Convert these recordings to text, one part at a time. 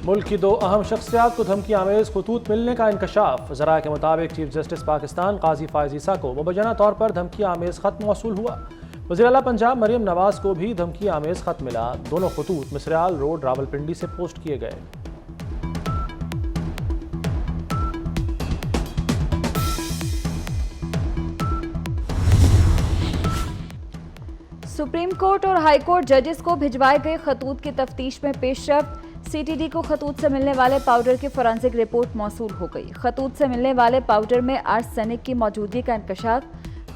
मुल्क की 2 अहम शख्सियात को धमकी आमेज खतूत मिलने का इंकशाफ। ज़राए के मुताबिक चीफ जस्टिस पाकिस्तान काजी फायज़ ईसा को मुबैना तौर पर धमकी आमेज ख़त मौसूल हुआ। वज़ीर आला पंजाब मरियम नवाज को भी धमकी आमेज ख़त मिला। दोनों खतूत मिसराल रोड रावलपिंडी से पोस्ट किए गए। सुप्रीम कोर्ट और हाई कोर्ट जजेस को भिजवाए गए खतूत की तफ्तीश में पेशरफ्त। सीटीडी को खतूत से मिलने वाले पाउडर की फोरेंसिक रिपोर्ट मौसूल हो गई। खतूत से मिलने वाले पाउडर में आर्सेनिक की मौजूदगी का इंकशाफ।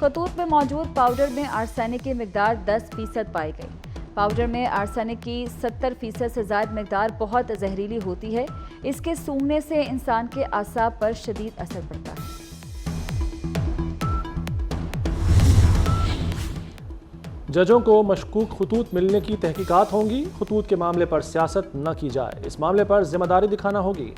खतूत में मौजूद पाउडर में आर्सेनिक की मिकदार 10% पाई गई। पाउडर में आर्सेनिक की 70% से ज़्यादा मिकदार बहुत जहरीली होती है। इसके सूंघने से इंसान के आसाब पर शदीद असर पड़ता है। जजों को मशकूक खतूत मिलने की तहकीकात होंगी। खतूत के मामले पर सियासत न की जाए, इस मामले पर जिम्मेदारी दिखाना होगी।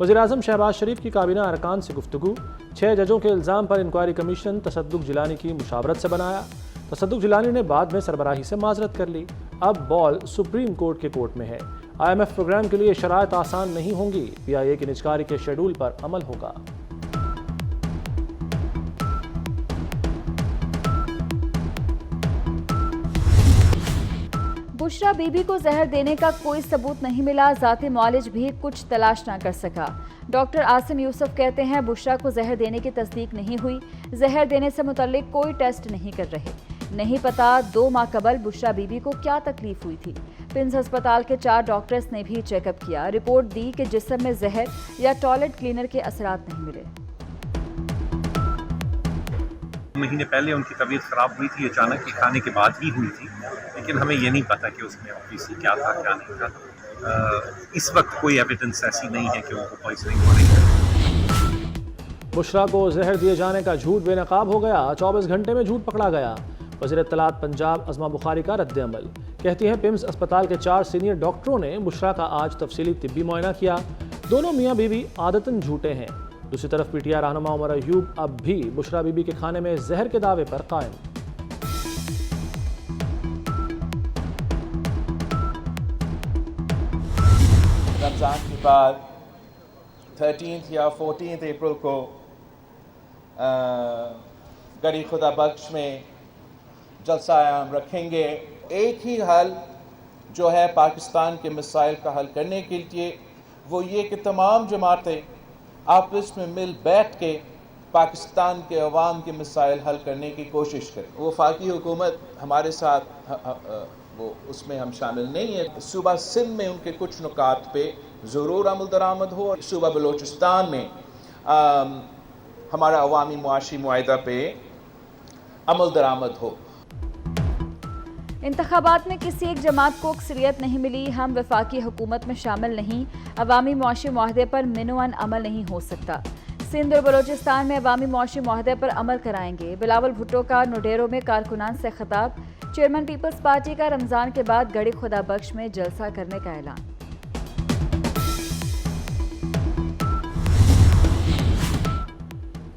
वज़ीर-ए-आज़म शहबाज शरीफ की काबीना अरकान से गुफ्तगू। 6 जजों के इल्ज़ाम पर इंक्वायरी कमीशन तसद्दुक़ जिलानी की मुशावरत से बनाया। तसद्दुक़ जिलानी ने बाद में सरबराही से माजरत कर ली। अब बॉल सुप्रीम कोर्ट के कोर्ट में है। IMF प्रोग्राम के लिए शराइत आसान नहीं होंगी। PIA की निजकारी के शेड्यूल पर अमल होगा। बुशरा बीबी को जहर देने का कोई सबूत नहीं मिला। ज़ाती मुआलिज भी कुछ तलाश ना कर सका। डॉक्टर आसिम यूसुफ कहते हैं बुशरा को जहर देने की तस्दीक नहीं हुई। जहर देने से मुतल्लिक कोई टेस्ट नहीं कर रहे। नहीं पता 2 माह कबल बुशरा बीबी को क्या तकलीफ हुई थी। पिंस अस्पताल के 4 डॉक्टर्स ने भी चेकअप किया। रिपोर्ट दी कि जिस्म में जहर या टॉयलेट क्लीनर के असरात नहीं मिले। महीने पहले उनकी तबीयत खराब हुई थी, अचानक के खाने के बाद ही हुई थी, लेकिन हमें ये नहीं पता कि उसमें ऑब्वियसली क्या था क्या नहीं था। इस वक्त कोई एविडेंस ऐसी नहीं है कि उनको पॉइजनिंग हो रही है। बुशरा को जहर दिए जाने का झूठ बेनकाब हो गया। 24 घंटे में झूठ पकड़ा गया। वज़ीर इत्तलात पंजाब अज़मा बुखारी का रद्द अमल। कहती हैं पिम्स अस्पताल के 4 सीनियर डॉक्टरों ने बुशरा का आज तफसीली तिब्बी मुआयना किया। दोनों मियाँ बीवी आदतन झूठे हैं। दूसरी तरफ PTI रहनुमा उमर अयूब अब भी बुशरा बीबी के खाने में जहर के दावे पर कायम। रमज़ान के बाद 13 या 14 अप्रैल को गड़ी खुदा बख्श में जलसा आम रखेंगे। एक ही हल जो है पाकिस्तान के मसाइल का हल करने के लिए, वो ये कि तमाम जमातें आपस में मिल बैठ के पाकिस्तान के अवाम के मसाइल हल करने की कोशिश करें। वफाकी हुकूमत हमारे साथ वो उसमें हम शामिल नहीं है। सूबा सिंध में उनके कुछ नुकात पे ज़रूर अमल दरामद हो और सूबा बलोचिस्तान में हमारा अवामी मुआशी मुआहिदा पे अमल दरामद हो। इंतखाबात में किसी एक जमात को अक्सरियत नहीं मिली। हम वफाकी हुकूमत में शामिल नहीं। अवामी मुआशी मुआहदे पर मिनुअन अमल नहीं हो सकता। सिंध और बलोचिस्तान में अवामी मुआशी मुआहदे पर अमल कराएंगे। बिलावल भुट्टो का नोडेरो में कारकुनान से खिताब। चेयरमैन पीपल्स पार्टी का रमज़ान के बाद गड़ी खुदा बख्श में जलसा करने का ऐलान।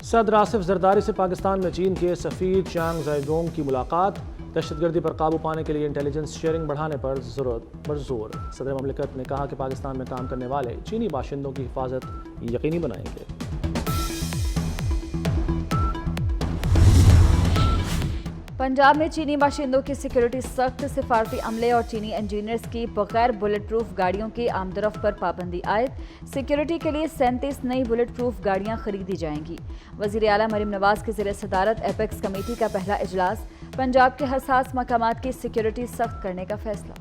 सदर आसिफ जरदारी से पाकिस्तान में चीन के सफ़ीर चांग ज़ाइडोंग की मुलाकात। दहशतगर्दी पर काबू पाने के लिए इंटेलिजेंस शेयरिंग बढ़ाने पर जोर। सदर ममलिकत ने कहा कि पाकिस्तान में काम करने वाले चीनी बाशिंदों की हिफाजत यकीनी बनाएंगे। पंजाब में चीनी बाशिंदों की सिक्योरिटी सख्त। सिफारती अमले और चीनी इंजीनियर्स की बगैर बुलेट प्रूफ गाड़ियों की आमदरफ्त पर पाबंदी आयद। सिक्योरिटी के लिए 37 नई बुलेट प्रूफ गाड़ियां खरीदी जाएंगी। वज़ीर आला मरियम नवाज की ज़ेर सदारत एपेक्स कमेटी का पहला इजलास। पंजाब के हसास मकामात की सिक्योरिटी सख्त करने का फैसला।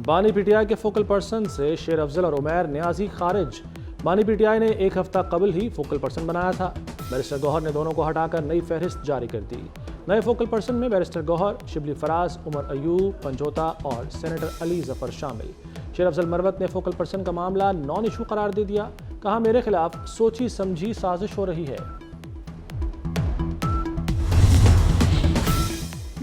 बानी PTI के फोकल पर्सन से शेर अफजल और उमैर न्याजी खारिज। बानी PTI ने 1 हफ्ता कबल ही फोकल पर्सन बनाया था। बैरिस्टर गौहर ने दोनों को हटाकर नई फहरिस्त जारी कर दी। नए फोकल पर्सन में बैरिस्टर गौहर, शिबली फराज, उमर अयूब, पंजोता और सेनेटर अली जफर शामिल। शेर अफजल मरवत ने फोकल पर्सन का मामला नॉन इशू करार दे दिया। कहा मेरे खिलाफ सोची समझी साजिश हो रही है।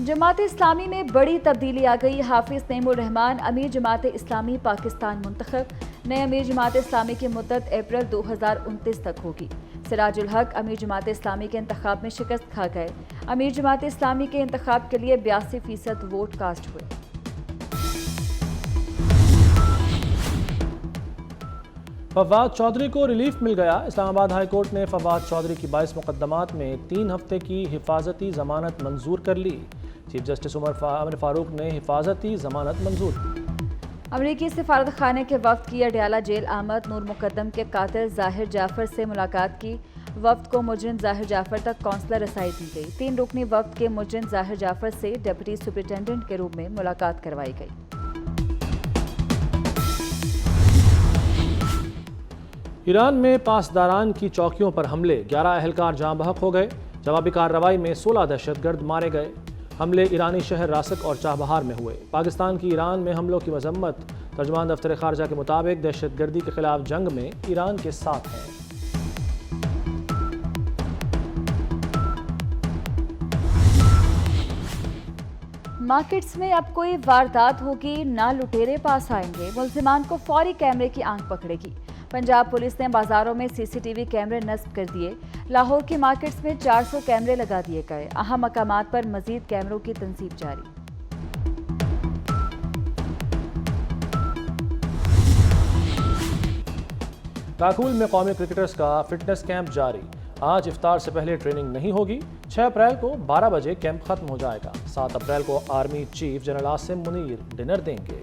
जमात इस्लामी में बड़ी तब्दीली आ गई। हाफिज नईमुर रहमान अमीर जमात इस्लामी पाकिस्तान मुंतखब। नए अमीर जमात इस्लामी की मुद्दत अप्रैल 2029 तक होगी। सिराजुल हक अमीर जमात इस्लामी के इंतखाब में शिकस्त खा गए। अमीर जमात इस्लामी के इंतखाब के लिए 82% वोट कास्ट हुए। फवाद चौधरी को रिलीफ मिल गया। इस्लामाबाद हाई कोर्ट ने फवाद चौधरी की 22 मुकदमात में 3 हफ्ते की हिफाजती जमानत मंजूर कर ली। चीफ जस्टिस उमर फारूक ने हिफाजती जमानत मंजूर की। अमरीकी सफारत खाने के वफ्द की अडयाला जेल आमद। नूर मुकद्दम के कातिल जाहिर जाफर से मुलाकात की। वफ्द को मुजरिम जाहिर जाफर तक कौंसलर रसाई दी गई। 3 रुकनी वफ्द के मुजरिम जाहिर जाफर से डिप्टी सुपरिटेंडेंट के रूप में मुलाकात करवाई गई। ईरान में पासदारान की चौकियों पर हमले, 11 अहलकार जाँ बहक हो गए। जवाबी कार्रवाई में 16 दहशतगर्द मारे गए। हमले ईरानी शहर रासक और चाबहार में हुए। पाकिस्तान की ईरान में हमलों की मजम्मत। तर्जुमान दफ्तर खारजा के मुताबिक दहशतगर्दी के खिलाफ जंग में ईरान के साथ है। मार्केट्स में अब कोई वारदात होगी ना लुटेरे पास आएंगे। मुल्जिमान को फौरी कैमरे की आंख पकड़ेगी। पंजाब पुलिस ने बाजारों में सीसीटीवी कैमरे नस्ब कर दिए। लाहौर की मार्केट्स में 400 कैमरे लगा दिए गए। अहम मकामात पर मजीद कैमरों की तंसीब जारी। काकुल में कौमी क्रिकेटर्स का फिटनेस कैंप जारी। आज इफ्तार से पहले ट्रेनिंग नहीं होगी। 6 अप्रैल को 12 बजे कैंप खत्म हो जाएगा। 7 अप्रैल को army chief general Asim Munir dinner देंगे।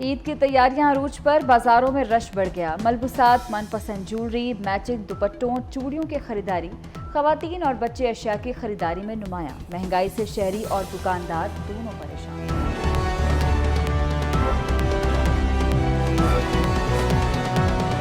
ईद की तैयारियां अरूज पर। बाजारों में रश बढ़ गया। मलबूसात, मनपसंद ज्वेलरी, मैचिंग दुपट्टों, चूड़ियों की खरीदारी, खवातीन और बच्चे अशिया की खरीदारी में नुमायां। महंगाई से शहरी और दुकानदार दोनों परेशान।